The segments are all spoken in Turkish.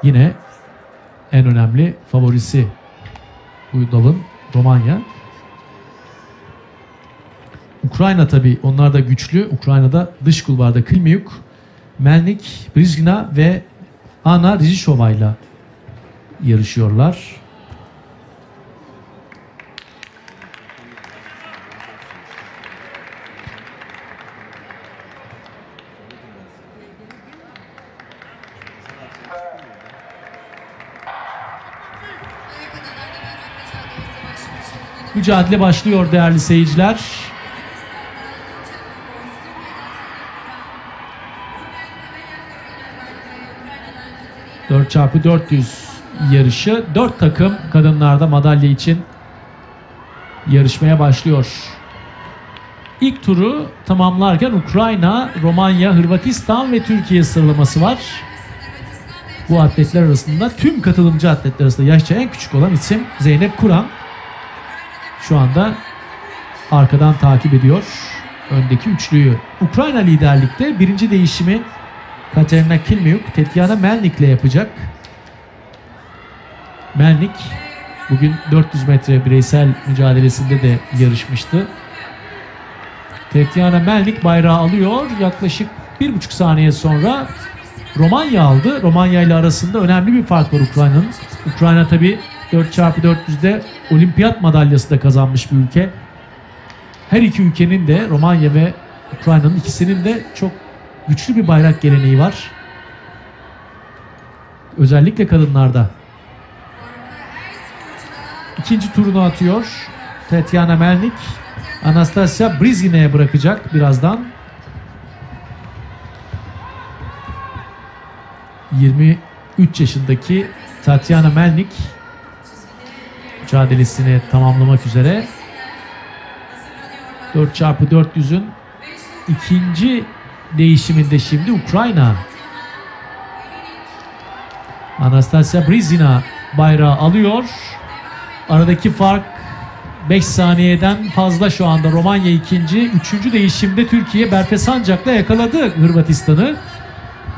yine en önemli favorisi bu dalın Romanya. Ukrayna tabi onlar da güçlü. Ukrayna'da dış kulvarda Klimiuk, Melnik, Brezina ve Anna Rizhishova ile yarışıyorlar. Mücadele başlıyor değerli seyirciler. ...4x400 yarışı. 4 takım kadınlarda madalya için yarışmaya başlıyor. İlk turu tamamlarken Ukrayna, Romanya, Hırvatistan ve Türkiye sıralaması var. Bu atletler arasında, tüm katılımcı atletler arasında yaşça en küçük olan isim Zeynep Kuran. Şu anda arkadan takip ediyor öndeki üçlüyü. Ukrayna liderlikte. Birinci değişimi Katerina Klimiuk, Tetyana Melnik ile yapacak. Melnik bugün 400 metre bireysel mücadelesinde de yarışmıştı. Tetyana Melnik bayrağı alıyor. Yaklaşık 1,5 saniye sonra Romanya aldı. Romanya ile arasında önemli bir fark var Ukrayna'nın. Ukrayna tabi 4x400'de olimpiyat madalyası da kazanmış bir ülke. Her iki ülkenin de, Romanya ve Ukrayna'nın ikisinin de çok güçlü bir bayrak geleneği var. Özellikle kadınlarda. İkinci turunu atıyor Tetyana Melnik. Anastasia Brizina'ya bırakacak birazdan. 23 yaşındaki Tetyana Melnik mücadelesini tamamlamak üzere. 4x400'ün ikinci değişiminde şimdi Ukrayna. Anastasia Brizina bayrağı alıyor. Aradaki fark 5 saniyeden fazla şu anda. Romanya ikinci. Üçüncü değişimde Türkiye Berfe Sancak'la yakaladı Hırvatistan'ı.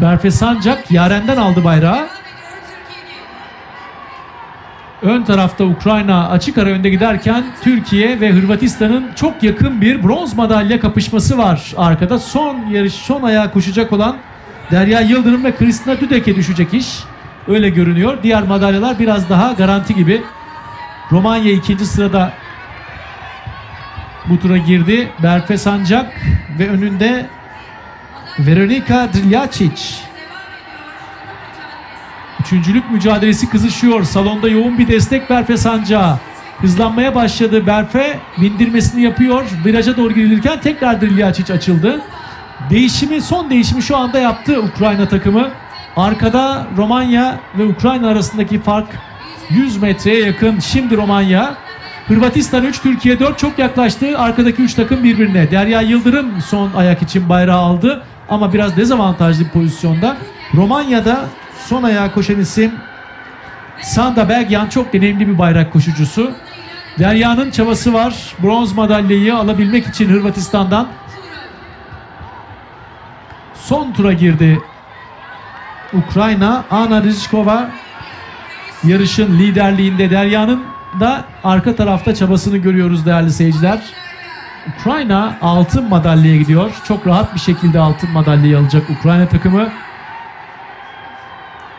Berfe Sancak Yaren'den aldı bayrağı. Ön tarafta Ukrayna açık ara önde giderken Türkiye ve Hırvatistan'ın çok yakın bir bronz madalya kapışması var. Arkada son ayağa koşacak olan Derya Yıldırım ve Kristina Dudek'e düşecek iş. Öyle görünüyor. Diğer madalyalar biraz daha garanti gibi. Romanya ikinci sırada bu tura girdi. Berfe Sancak ve önünde Veronika Driljacic. Üçüncülük mücadelesi kızışıyor. Salonda yoğun bir destek Berfe Sancak'a. Hızlanmaya başladı. Berfe bindirmesini yapıyor. Viraja doğru girilirken tekrar Driljacic açıldı. Son değişimi şu anda yaptı Ukrayna takımı. Arkada Romanya ve Ukrayna arasındaki fark 100 metreye yakın. Şimdi Romanya. Hırvatistan 3, Türkiye 4 çok yaklaştı. Arkadaki 3 takım birbirine. Derya Yıldırım son ayak için bayrağı aldı. Ama biraz dezavantajlı bir pozisyonda. Romanya'da son ayağa koşan isim Sanda Bergyan, çok deneyimli bir bayrak koşucusu. Derya'nın çabası var. Bronz madalyayı alabilmek için Hırvatistan'dan. Son tura girdi Ukrayna. Anna Rizhishova yarışın liderliğinde. Derya'nın da arka tarafta çabasını görüyoruz değerli seyirciler. Ukrayna altın madalyaya gidiyor. Çok rahat bir şekilde altın madalyayı alacak Ukrayna takımı.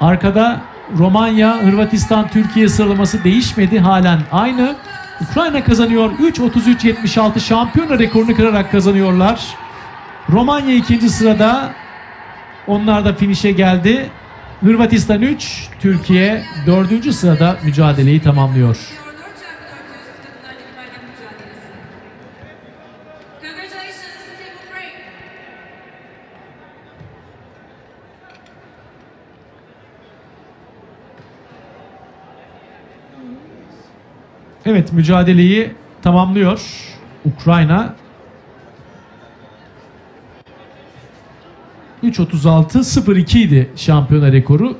Arkada Romanya, Hırvatistan, Türkiye sıralaması değişmedi. Halen aynı. Ukrayna kazanıyor. 3.33.76 şampiyona rekorunu kırarak kazanıyorlar. Romanya ikinci sırada. Onlar da finişe geldi. Hırvatistan 3, Türkiye 4. sırada mücadeleyi tamamlıyor. Evet, mücadeleyi tamamlıyor Ukrayna. 3.36.02 idi şampiyona rekoru.